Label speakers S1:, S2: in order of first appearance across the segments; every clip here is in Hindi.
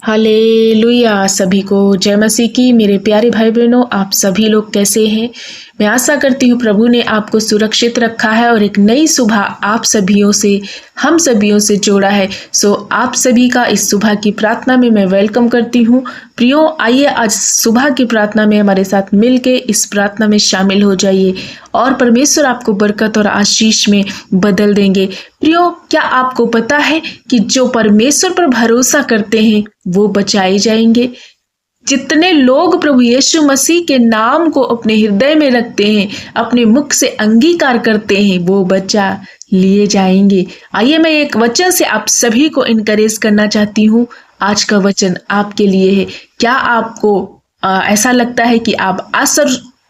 S1: हालेलुया। सभी को जय मसीह की। मेरे प्यारे भाई बहनों, आप सभी लोग कैसे हैं? मैं आशा करती हूँ प्रभु ने आपको सुरक्षित रखा है और एक नई सुबह आप सभियों से, हम सभियों से जोड़ा है। सो आप सभी का इस सुबह की प्रार्थना में मैं वेलकम करती हूँ। प्रियो, आइए आज सुबह की प्रार्थना में हमारे साथ मिलके इस प्रार्थना में शामिल हो जाइए और परमेश्वर आपको बरकत और आशीष में बदल देंगे। प्रियो, क्या आपको पता है कि जो परमेश्वर पर भरोसा करते हैं वो बचाए जाएंगे? जितने लोग प्रभु यीशु मसीह के नाम को अपने हृदय में रखते हैं, अपने मुख से अंगीकार करते हैं, वो बचा लिए जाएंगे। आइए मैं एक वचन से आप सभी को इनकरेज करना चाहती हूँ। आज का वचन आपके लिए है। क्या आपको ऐसा लगता है कि आप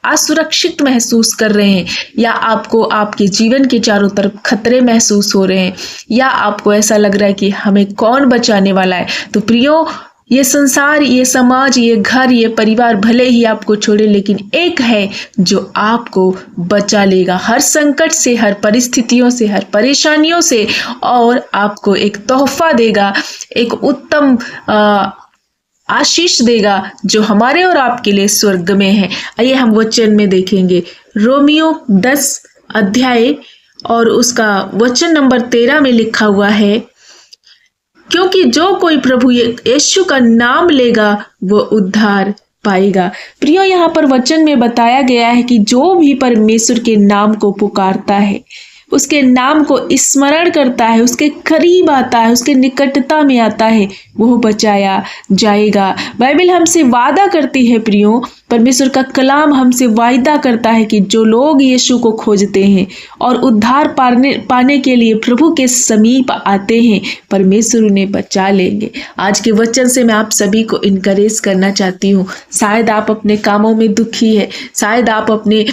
S1: असुरक्षित महसूस कर रहे हैं, या आपको आपके जीवन के चारों तरफ खतरे महसूस हो रहे हैं, या आपको ऐसा लग रहा है कि हमें कौन बचाने वाला है? तो प्रियो, ये संसार, ये समाज, ये घर, ये परिवार भले ही आपको छोड़े, लेकिन एक है जो आपको बचा लेगा हर संकट से, हर परिस्थितियों से, हर परेशानियों से, और आपको एक तोहफा देगा, एक उत्तम आशीष देगा जो हमारे और आपके लिए स्वर्ग में है। आइए हम वचन में देखेंगे। रोमियो 10 अध्याय और उसका वचन नंबर 13 में लिखा हुआ है, क्योंकि जो कोई प्रभु यीशु का नाम लेगा वो उद्धार पाएगा। प्रियो, यहाँ पर वचन में बताया गया है कि जो भी परमेश्वर के नाम को पुकारता है, उसके नाम को स्मरण करता है, उसके करीब आता है, उसके निकटता में आता है, वो बचाया जाएगा। बाइबल हमसे वादा करती है प्रियो, परमेश्वर का कलाम हमसे वायदा करता है कि जो लोग यीशु को खोजते हैं और उद्धार पाने के लिए प्रभु के समीप आते हैं, परमेश्वर उन्हें बचा लेंगे। आज के वचन से मैं आप सभी को इनकरेज करना चाहती हूँ। शायद आप अपने कामों में दुखी है, शायद आप अपने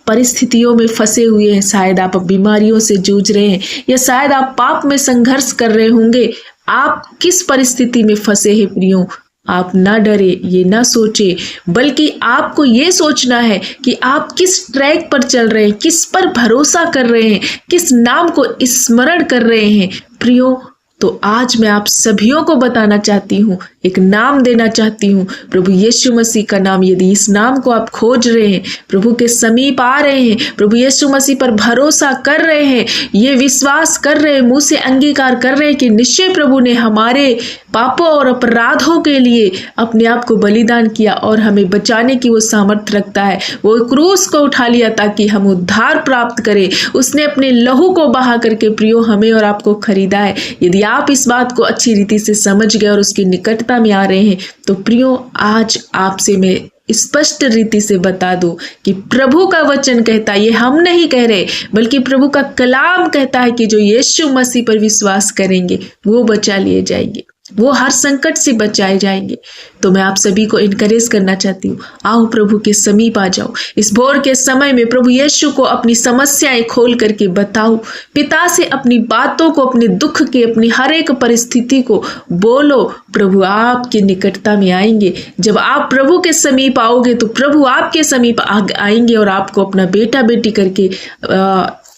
S1: परिस्थितियों में फंसे हुए हैं, शायद आप बीमारियों से जूझ रहे हैं, या शायद आप पाप में संघर्ष कर रहे होंगे। आप किस परिस्थिति में फंसे हैं प्रियो, आप ना डरे, ये ना सोचे, बल्कि आपको ये सोचना है कि आप किस ट्रैक पर चल रहे हैं, किस पर भरोसा कर रहे हैं, किस नाम को स्मरण कर रहे हैं। प्रियो, तो आज मैं आप सभियों को बताना चाहती हूँ, एक नाम देना चाहती हूँ, प्रभु यीशु मसीह का नाम। यदि इस नाम को आप खोज रहे हैं, प्रभु के समीप आ रहे हैं, प्रभु यीशु मसीह पर भरोसा कर रहे हैं, ये विश्वास कर रहे हैं, मुंह से अंगीकार कर रहे हैं कि निश्चय प्रभु ने हमारे पापों और अपराधों के लिए अपने आप को बलिदान किया और हमें बचाने की वो सामर्थ्य रखता है। वो क्रूस को उठा लिया ताकि हम उद्धार प्राप्त करें। उसने अपने लहू को बहा करके प्रियो हमें और आपको खरीदा है। यदि आप इस बात को अच्छी रीति से समझ गए और उसकी निकटता में आ रहे हैं, तो प्रियो आज आपसे मैं स्पष्ट रीति से बता दूं कि प्रभु का वचन कहता है, ये हम नहीं कह रहे, बल्कि प्रभु का कलाम कहता है कि जो यीशु मसीह पर विश्वास करेंगे वो बचा लिए जाएंगे, वो हर संकट से बचाए जाएंगे। तो मैं आप सभी को इनकरेज करना चाहती हूँ, आओ प्रभु के समीप आ जाओ। इस भोर के समय में प्रभु यीशु को अपनी समस्याएं खोल करके बताओ, पिता से अपनी बातों को, अपने दुख के, अपनी हर एक परिस्थिति को बोलो। प्रभु आपके निकटता में आएंगे। जब आप प्रभु के समीप आओगे तो प्रभु आपके समीप आएंगे और आपको अपना बेटा बेटी करके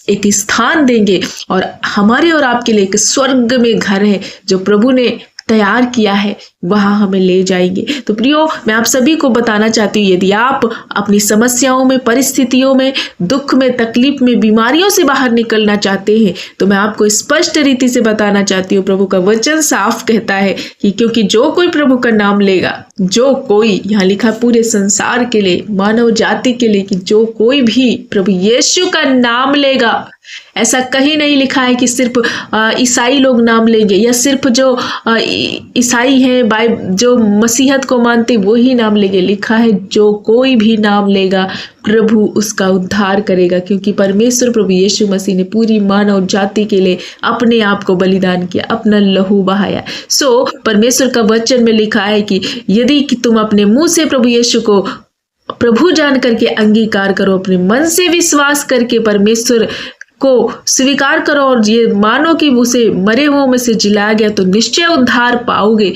S1: एक स्थान देंगे, और हमारे और आपके लिए एक स्वर्ग में घर है जो प्रभु ने तैयार किया है, वहां हमें ले जाएंगे। तो प्रियो, मैं आप सभी को बताना चाहती हूँ, यदि आप अपनी समस्याओं में, परिस्थितियों में, दुख में, तकलीफ में, बीमारियों से बाहर निकलना चाहते हैं, तो मैं आपको स्पष्ट रीति से बताना चाहती हूँ, प्रभु का वचन साफ कहता है कि क्योंकि जो कोई प्रभु का नाम लेगा, जो कोई, यहाँ लिखा पूरे संसार के लिए, मानव जाति के लिए, कि जो कोई भी प्रभु यीशु का नाम लेगा। ऐसा कहीं नहीं लिखा है कि सिर्फ ईसाई लोग नाम लेंगे, या सिर्फ जो ईसाई हैं, जो मसीहत को मानते वो ही नाम लेंगे। लिखा है जो कोई भी नाम लेगा प्रभु उसका उद्धार करेगा, क्योंकि परमेश्वर प्रभु यीशु मसीह ने पूरी मानव जाति के लिए अपने आप को बलिदान किया, अपना लहू बहाया। सो परमेश्वर का वचन में लिखा है कि यदि तुम अपने मुंह से प्रभु यीशु को प्रभु जान करके अंगीकार करो, अपने मन से विश्वास करके परमेश्वर को स्वीकार करो और ये मानो कि उसे मरे हुओं में से जिलाया गया, तो निश्चय उद्धार पाओगे।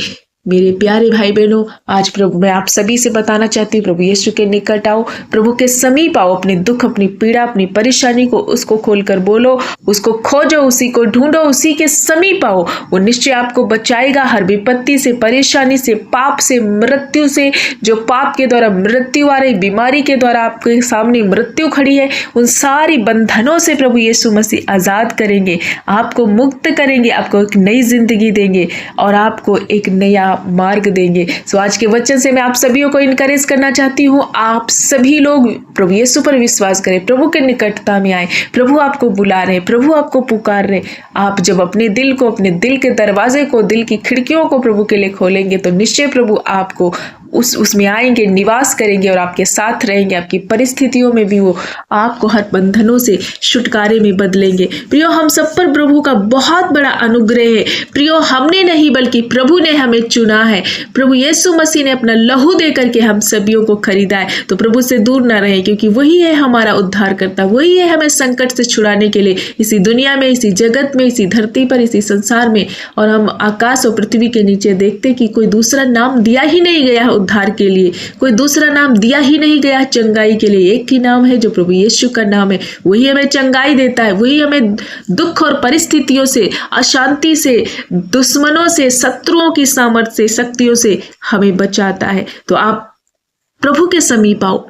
S1: मेरे प्यारे भाई बहनों, आज प्रभु मैं आप सभी से बताना चाहती हूँ, प्रभु यीशु के निकट आओ, प्रभु के समीप आओ, अपने दुख, अपनी पीड़ा, अपनी परेशानी को उसको खोलकर बोलो, उसको खोजो, उसी को ढूंढो, उसी के समीप आओ। वो निश्चय आपको बचाएगा हर विपत्ति से, परेशानी से, पाप से, मृत्यु से। जो पाप के द्वारा मृत्यु आ रही, बीमारी के द्वारा आपके सामने मृत्यु खड़ी है, उन सारी बंधनों से प्रभु यीशु मसीह आजाद करेंगे, आपको मुक्त करेंगे, आपको एक नई जिंदगी देंगे और आपको एक नया मार्ग देंगे। सो आज के वचन से मैं आप सभी को इनकरेज करना चाहती हूँ, आप सभी लोग प्रभु यीशु पर विश्वास करें, प्रभु के निकटता में आए। प्रभु आपको बुला रहे, प्रभु आपको पुकार रहे। आप जब अपने दिल को, अपने दिल के दरवाजे को, दिल की खिड़कियों को प्रभु के लिए खोलेंगे तो निश्चय प्रभु आपको उसमें आएंगे, निवास करेंगे और आपके साथ रहेंगे। आपकी परिस्थितियों में भी वो आपको हर बंधनों से छुटकारे में बदलेंगे। प्रियो, हम सब पर प्रभु का बहुत बड़ा अनुग्रह है। प्रियो, हमने नहीं बल्कि प्रभु ने हमें चुना है। प्रभु यीशु मसीह ने अपना लहू दे करके हम सभियों को खरीदा है। तो प्रभु से दूर ना रहे, क्योंकि वही है हमारा उद्धार करता, वही है हमें संकट से छुड़ाने के लिए इसी दुनिया में, इसी जगत में, इसी धरती पर, इसी संसार में। और हम आकाश और पृथ्वी के नीचे देखते कि कोई दूसरा नाम दिया ही नहीं गया है उद्धार के लिए, कोई दूसरा नाम दिया ही नहीं गया चंगाई के लिए। एक ही नाम है जो प्रभु यीशु का नाम है। वही हमें चंगाई देता है, वही हमें दुख और परिस्थितियों से, अशांति से, दुश्मनों से, शत्रुओं की सामर्थ्य से, शक्तियों से हमें बचाता है। तो आप प्रभु के समीप आओ,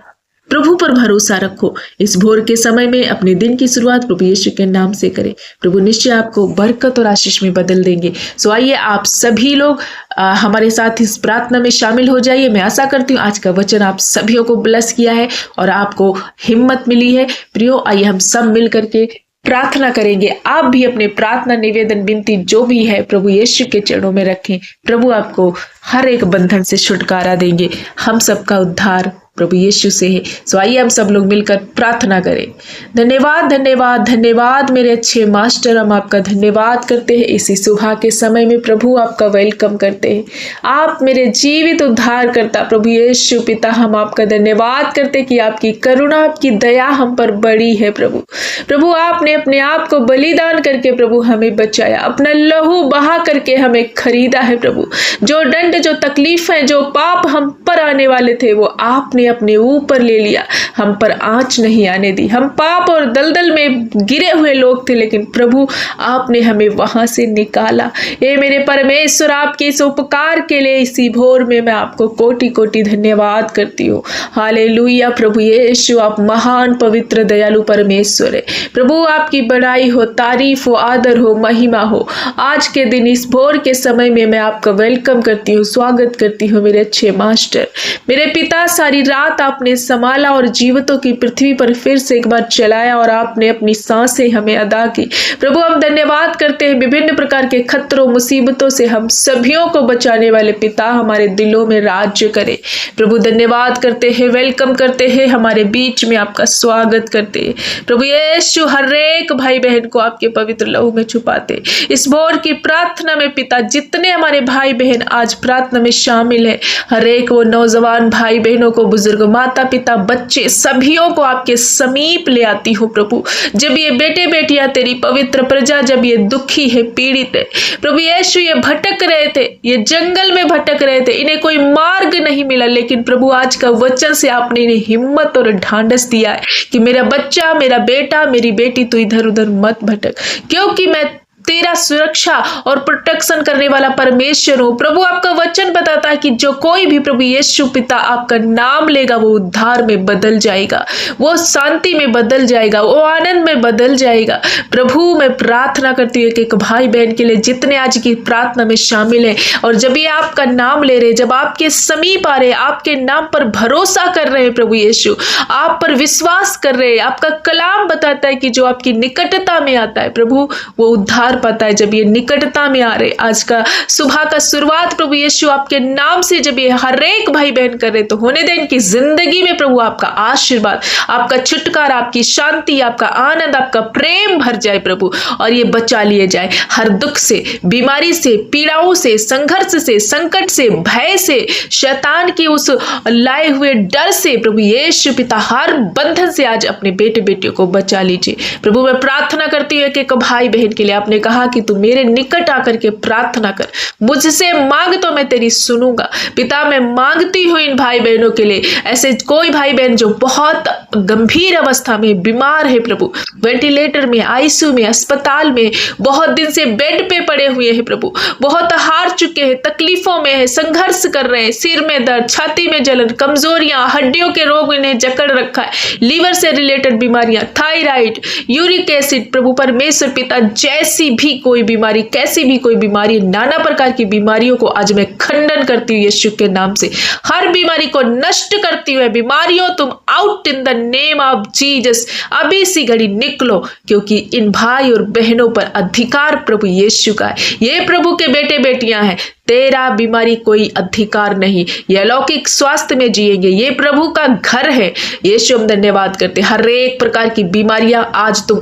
S1: प्रभु पर भरोसा रखो। इस भोर के समय में अपने दिन की शुरुआत प्रभु यीशु के नाम से करें। प्रभु निश्चय आपको बरकत और आशीष में बदल देंगे। सो आइए आप सभी लोग हमारे साथ इस प्रार्थना में शामिल हो जाइए। मैं आशा करती हूँ आज का वचन आप सभी को ब्लेस किया है और आपको हिम्मत मिली है। प्रियो, आइए हम सब मिल करके प्रार्थना करेंगे। आप भी अपने प्रार्थना, निवेदन, विनती जो भी है प्रभु यीशु के चरणों में रखें। प्रभु आपको हर एक बंधन से छुटकारा देंगे। हम सबका उद्धार प्रभु यीशु से है। सो आइए हम सब लोग मिलकर प्रार्थना करें। धन्यवाद, धन्यवाद, धन्यवाद मेरे अच्छे मास्टर, हम आपका धन्यवाद करते हैं इसी सुबह के समय में। प्रभु आपका वेलकम करते हैं। आप मेरे जीवित उद्धार करता प्रभु यीशु पिता, हम आपका धन्यवाद करते कि आपकी करुणा, आपकी दया हम पर बड़ी है। प्रभु आपने अपने आप को बलिदान करके प्रभु हमें बचाया, अपना लहू बहा करके हमें खरीदा है। प्रभु जो दंड, जो तकलीफ है, जो पाप हम पर आने वाले थे, वो आपने अपने ऊपर ले लिया। हम पर आंच नहीं आने दी। हम पाप और दलदल में गिरे हुए लोग थे, लेकिन प्रभु आपने हमें वहां से निकाला। ये मेरे परमेश्वर, आपके इस उपकार के लिए इसी भोर में मैं आपको कोटि कोटि धन्यवाद करती हूँ। हालेलुया। प्रभु यीशु, आप महान, पवित्र, दयालु परमेश्वर है। प्रभु आपकी बड़ाई हो, तारीफ हो, आदर हो, महिमा हो। आज के दिन इस भोर के समय में मैं आपका वेलकम करती हूँ, स्वागत करती हूँ मेरे अच्छे मास्टर, मेरे पिता। सारी रात आपने संभाला और जीवितों की पृथ्वी पर फिर से एक बार चलाया और आपने अपनी सांसें हमें अदा की। प्रभु हम धन्यवाद करते हैं, विभिन्न प्रकार के खतरों, मुसीबतों से हम सभियों को बचाने वाले पिता हमारे दिलों में राज्य करे। प्रभु धन्यवाद करते हैं, वेलकम करते हैं, हमारे बीच में आपका स्वागत करते हैं। प्रभु यीशु, हर एक भाई बहन को आपके पवित्र लहू में छुपाते। इस भोर की प्रार्थना में पिता, जितने हमारे भाई बहन आज प्रार्थना में शामिल है, हर एक वो नौजवान भाई बहनों को, बुजुर्ग, माता पिता, बच्चे, सभियों को आपके समीप ले आती हूँ। प्रभु जब ये बेटे बेटियां तेरी पवित्र प्रजा, जब ये दुखी है, पीड़ित है, प्रभु यीशु ये भटक रहे थे, ये जंगल में भटक रहे थे, इन्हें कोई मार्ग नहीं मिला, लेकिन प्रभु आज का वचन से आपने इन्हें हिम्मत और ढांढस दिया है कि मेरा बच्चा, मेरा बेटा, मेरी बेटी, तू इधर उधर मत भटक, क्योंकि मैं तेरा सुरक्षा और प्रोटेक्शन करने वाला परमेश्वर हूँ। प्रभु आपका वचन बताता है कि जो कोई भी प्रभु यीशु पिता आपका नाम लेगा, वो उद्धार में बदल जाएगा, वो शांति में बदल जाएगा, वो आनंद में बदल जाएगा। प्रभु मैं प्रार्थना करती हूँ कि एक भाई बहन के लिए जितने आज की प्रार्थना में शामिल है और जब ये आपका नाम ले रहे, जब आपके समीप आ रहे, आपके नाम पर भरोसा कर रहे हैं, प्रभु यीशु आप पर विश्वास कर रहे हैं, आपका कलाम बताता है कि जो आपकी निकटता में आता है प्रभु, वो उद्धार पाता है। जब ये निकटता में आ रहे, आज का सुबह का शुरुआत प्रभु यीशु आपके नाम से जब ये हर एक भाई बहन कर रहे, तो होने दें इनकी जिंदगी में प्रभु आपका आशीर्वाद, आपका छुटकारा, आपकी शांति, आपका आनंद, आपका प्रेम भर जाए प्रभु, और ये बचा लिए जाए हर दुख से, बीमारी से, पीड़ाओं से, संघर्ष से, संकट से, भय से, शैतान की उस लाए हुए डर से। प्रभु यीशु पिता हर बंधन से आज अपने बेटे बेटियों को बचा लीजिए। प्रभु मैं प्रार्थना करती हूँ कि एक भाई बहन के लिए आपने कहा कि तू मेरे निकट आकर के प्रार्थना कर, मुझसे मांग तो मैं तेरी सुनूंगा। पिता मैं मांगती हूँ इन भाई बहनों के लिए, ऐसे कोई भाई बहन जो बहुत गंभीर अवस्था में बीमार है प्रभु, वेंटिलेटर में, आईसीयू में, अस्पताल में, बहुत दिन से बेड पे पड़े हुए हैं प्रभु, बहुत हार चुके हैं, तकलीफों में है, संघर्ष कर रहे हैं, सिर में दर्द, छाती में जलन, कमजोरियां, हड्डियों के रोग इन्हें जकड़ रखा है, लीवर से रिलेटेड बीमारियां, थायराइड, यूरिक एसिड, प्रभु परमेश्वर पिता जैसी भी कोई बीमारी, कैसी भी कोई बीमारी, नाना प्रकार की बीमारियों को आज मैं खंडन करती हूँ यीशु के नाम से, हर बीमारी को नष्ट करती हुए बीमारियों तुम out in the name of Jesus, अभी सी घड़ी निकलो, क्योंकि इन भाई और बहनों पर अधिकार प्रभु यीशु का है। ये प्रभु के बेटे बेटियां हैं, तेरा बीमारी कोई अधिकार नहीं, ये अलौकिक स्वास्थ्य में जिएंगे, ये प्रभु का घर है। यीशु हम धन्यवाद करते, हर एक प्रकार की बीमारियां आज तुम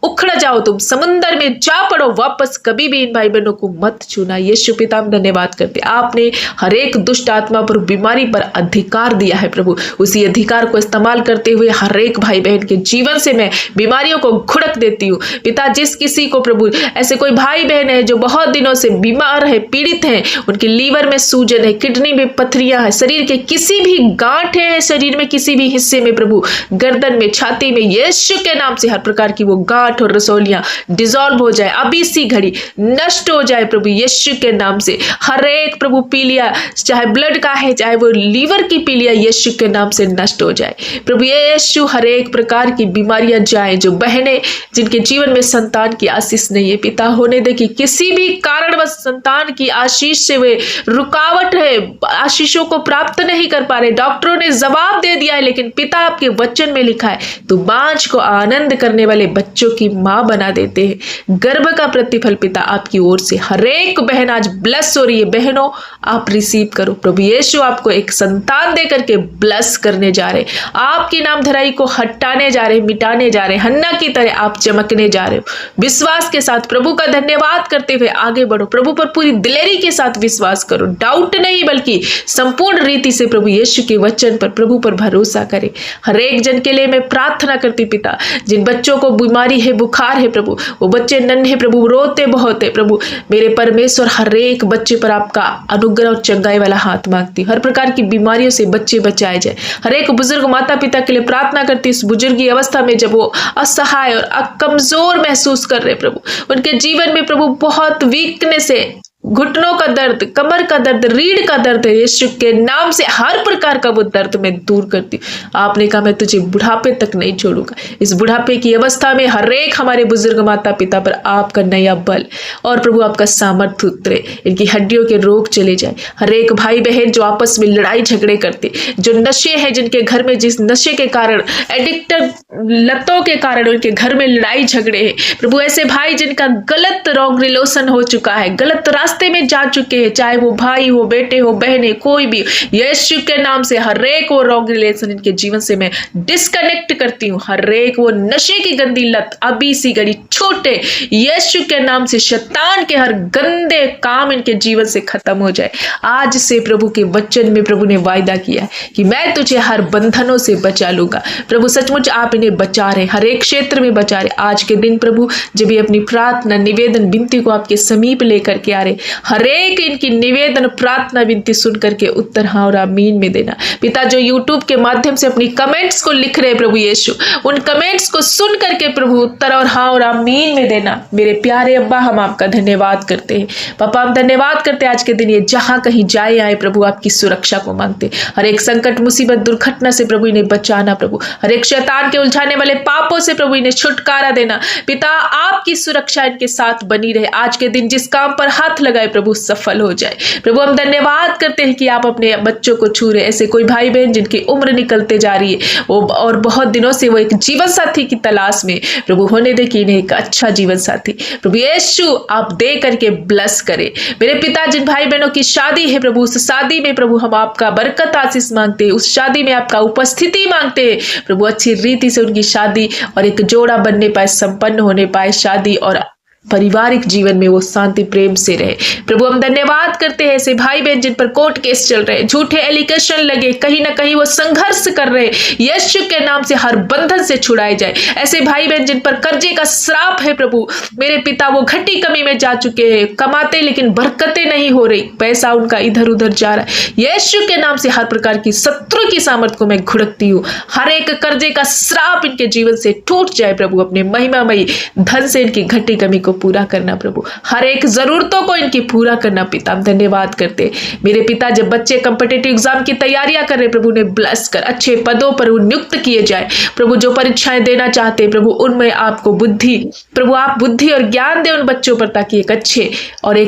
S1: उखड़ जाओ, तुम समुंदर में जा पड़ो, वापस कभी भी इन भाई बहनों को मत छूना। यीशु पिता हम धन्यवाद करते, आपने हर एक दुष्ट आत्मा पर, बीमारी पर अधिकार दिया है प्रभु, उसी अधिकार को इस्तेमाल करते हुए हर एक भाई बहन के जीवन से मैं बीमारियों को घुड़क देती हूँ पिता। जिस किसी को प्रभु ऐसे कोई भाई बहन है जो बहुत दिनों से बीमार है, पीड़ित है, उनके लीवर में सूजन है, किडनी में पथरियां है, शरीर के किसी भी गांठ है, शरीर में किसी भी हिस्से में प्रभु, गर्दन में, छाती में, यीशु के नाम से हर प्रकार की वो गांठ और रसोलियां डिसॉल्व हो जाए, अभी सी घड़ी नष्ट हो जाए प्रभु यीशु के नाम से। हर एक प्रभु पीलिया, चाहे ब्लड का है, चाहे वो लीवर की पीलिया, यीशु के नाम से नष्ट हो जाए प्रभु यीशु। हर एक प्रकार की बीमारियां जाए, जो बहनें जिनके जीवन में संतान की आशीष नहीं है पिता, होने दे कि किसी भी कारणवश संतान की आशीष से वे रुकावट है, आशीषों को प्राप्त नहीं कर पा रहे, डॉक्टरों ने जवाब दे दिया है, लेकिन पिता आपके वचन में लिखा है तो बांझ को आनंद करने वाले बच्चों की मां बना देते हैं। गर्भ का प्रतिफल पिता आपकी ओर से हर एक बहन आज ब्लेस हो रही है। बहनों आप रिसीव करो, प्रभु यीशु आपको एक संतान दे करके ब्लेस करने जा रहे, आपकी नाम धराई को हटाने जा रहे, मिटाने जा रहे, हन्ना की तरह आप चमकने जा रहे हो। विश्वास के साथ प्रभु का धन्यवाद करते हुए आगे बढ़ो, प्रभु पर पूरी दिलेरी के साथ विश्वास करो, डाउट नहीं बल्कि संपूर्ण रीति से प्रभु यीशु के वचन पर, प्रभु पर भरोसा करे। हर एक जन के लिए मैं प्रार्थना करती पिता, जिन बच्चों को बीमारी है, बुखार है प्रभु, वो बच्चे नन्हे प्रभु, रोते बहुत है प्रभु, मेरे परमेश्वर हर एक बच्चे पर आपका अनुग्रह और चंगाई वाला हाथ मांगती हूँ। हर प्रकार की बीमारियों से बच्चे बचाए जाए। हर एक बुजुर्ग माता पिता के लिए प्रार्थना करती हूँ, इस बुजुर्गी अवस्था में जब वो असहाय और कमजोर महसूस कर रहे प्रभु, उनके जीवन में प्रभु बहुत वीकनेस है, घुटनों का दर्द, कमर का दर्द, रीढ़ का दर्द है, यीशु के नाम से हर प्रकार का वो दर्द मैं दूर करती हूँ। आपने कहा मैं तुझे बुढ़ापे तक नहीं छोड़ूंगा। इस बुढ़ापे की अवस्था में हर एक हमारे बुजुर्ग माता पिता पर आपका नया बल और प्रभु आपका सामर्थ्य उतरे, इनकी हड्डियों के रोग चले जाए। हर एक भाई बहन जो आपस में लड़ाई झगड़े करते, जो नशे हैं, जिनके घर में जिस नशे के कारण, एडिक्टेड लतों के कारण उनके घर में लड़ाई झगड़े हैं प्रभु, ऐसे भाई जिनका गलत रॉन्ग रिलेशन हो चुका है, गलत रास्ते में जा चुके हैं, चाहे वो भाई हो, बेटे हो, बहने, कोई भी, यीशु के नाम से हर एक वो रॉन्ग रिलेशन इनके जीवन से मैं डिस्कनेक्ट करती हूँ। हर एक वो नशे की गंदी लत अभी सी घड़ी छोटे, यीशु के नाम से शैतान के हर गंदे काम इनके जीवन से खत्म हो जाए। आज से प्रभु के वचन में प्रभु ने वायदा किया है कि मैं तुझे हर बंधनों से बचा लूंगा। प्रभु सचमुच आप इन्हें बचा रहे, हर एक क्षेत्र में बचा रहे। आज के दिन प्रभु जब ये अपनी प्रार्थना, निवेदन, विनती को आपके समीप लेकर के आ रहे, हर एक इनकी निवेदन, प्रार्थना, विनती सुन करके उत्तर हाँ और आमीन में देना। पिता जो यूट्यूब के माध्यम से अपनी कमेंट्स को लिख रहे प्रभु यीशु, उन कमेंट्स को सुन करके प्रभु उत्तर और हाँ और आमीन में देना। मेरे प्यारे अब्बा हम आपका धन्यवाद करते हैं। पापा हम धन्यवाद करते हैं आज के दिन ये जहां कहीं जाए आए प्रभु आपकी सुरक्षा को मांगते, हर एक संकट, मुसीबत, दुर्घटना से प्रभु इन्हें बचाना, प्रभु हर एक शैतान के उलझाने वाले पापों से प्रभु इन्हें छुटकारा देना। पिता आपकी सुरक्षा इनके साथ बनी रहे। आज के दिन जिस काम पर हाथ लगाए प्रभु सफल हो जाए। प्रभु हम धन्यवाद करते हैं कि आप अपने बच्चों को छू रहे। ऐसे कोई भाई बहन जिनकी उम्र निकलते जा रही है और बहुत दिनों से वो एक जीवन साथी की तलाश में, प्रभु होने दे कि इन्हें एक अच्छा जीवन साथी प्रभु यीशु आप दे करके ब्लेस करे। मेरे पिता जिन भाई बहनों की शादी है प्रभु, उस शादी में प्रभु हम आपका बरकत आशीष मांगते हैं, उस शादी में आपका उपस्थिति मांगते हैं प्रभु। अच्छी रीति से उनकी शादी और एक जोड़ा बनने पाए, संपन्न होने पाए शादी और पारिवारिक जीवन में वो शांति प्रेम से रहे। प्रभु हम धन्यवाद करते हैं ऐसे भाई बहन जिन पर कोर्ट केस चल रहे, झूठे एलिगेशन लगे, कहीं ना कहीं वो संघर्ष कर रहे, यीशु के नाम से हर बंधन से छुड़ाए जाए। ऐसे भाई बहन जिन पर कर्जे का श्राप है प्रभु मेरे पिता, वो घटी कमी में जा चुके हैं, कमाते लेकिन बरकतें नहीं हो रही, पैसा उनका इधर उधर जा रहा है। यीशु के नाम से हर प्रकार की शत्रु की सामर्थ को मैं घुड़कती हूँ। हर एक कर्जे का श्राप इनके जीवन से टूट जाए प्रभु। अपने महिमामयी धन से इनकी घटी कमी को पूरा करना प्रभु, हर एक जरूरतों को इनकी पूरा करना पिता। हम धन्यवाद करते मेरे पिता, जब बच्चे कॉम्पिटिटिव एग्जाम की तैयारियां कर रहे प्रभु, उन्हें ब्लेस कर, अच्छे पदों पर नियुक्त किए जाए प्रभु। जो परीक्षाएं देना चाहते प्रभु उनमें आपको बुद्धि प्रभु, आप बुद्धि और ज्ञान दे उन बच्चों पर, ताकि एक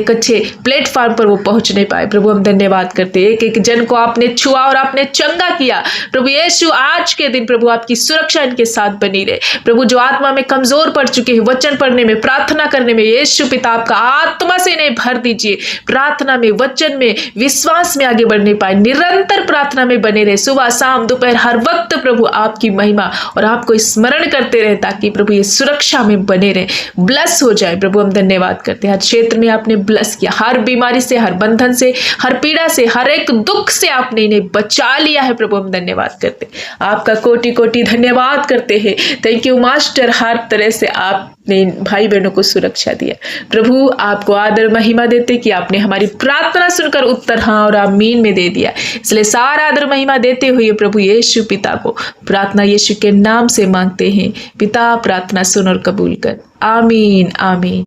S1: अच्छे प्लेटफॉर्म पर वो पहुंचने पाए प्रभु। हम धन्यवाद करते एक एक जन को आपने छुआ और आपने चंगा किया प्रभु यीशु। आज के दिन प्रभु आपकी सुरक्षा इनके साथ बनी रहे प्रभु। जो आत्मा में कमजोर पड़ चुके हैं, वचन पढ़ने में, प्रार्थना करने में, यीशु पिता आपका आत्मा से इन्हें भर दीजिए। प्रार्थना में, वचन में, विश्वास में आगे बढ़ने पाए, निरंतर प्रार्थना में बने रहे, सुबह शाम दोपहर हर वक्त प्रभु आपकी महिमा और आपको स्मरण करते रहे, ताकि प्रभु ये सुरक्षा में बने रहे, ब्लेस हो जाए प्रभु। हम धन्यवाद करते हैं हर क्षेत्र में आपने ब्लेस किया, हर बीमारी से, हर बंधन से, हर पीड़ा से, हर एक दुख से आपने इन्हें बचा लिया है प्रभु। हम धन्यवाद करते आपका कोटि कोटि धन्यवाद करते हैं। थैंक यू मास्टर, हर तरह से आपने भाई बहनों को सुरक्षा दिया प्रभु। आपको आदर महिमा देते कि आपने हमारी प्रार्थना सुनकर उत्तर हाँ और आमीन में दे दिया, इसलिए सारा आदर महिमा देते हुए प्रभु यीशु पिता को प्रार्थना यीशु के नाम से मांगते हैं। पिता प्रार्थना सुन और कबूल कर, आमीन आमीन।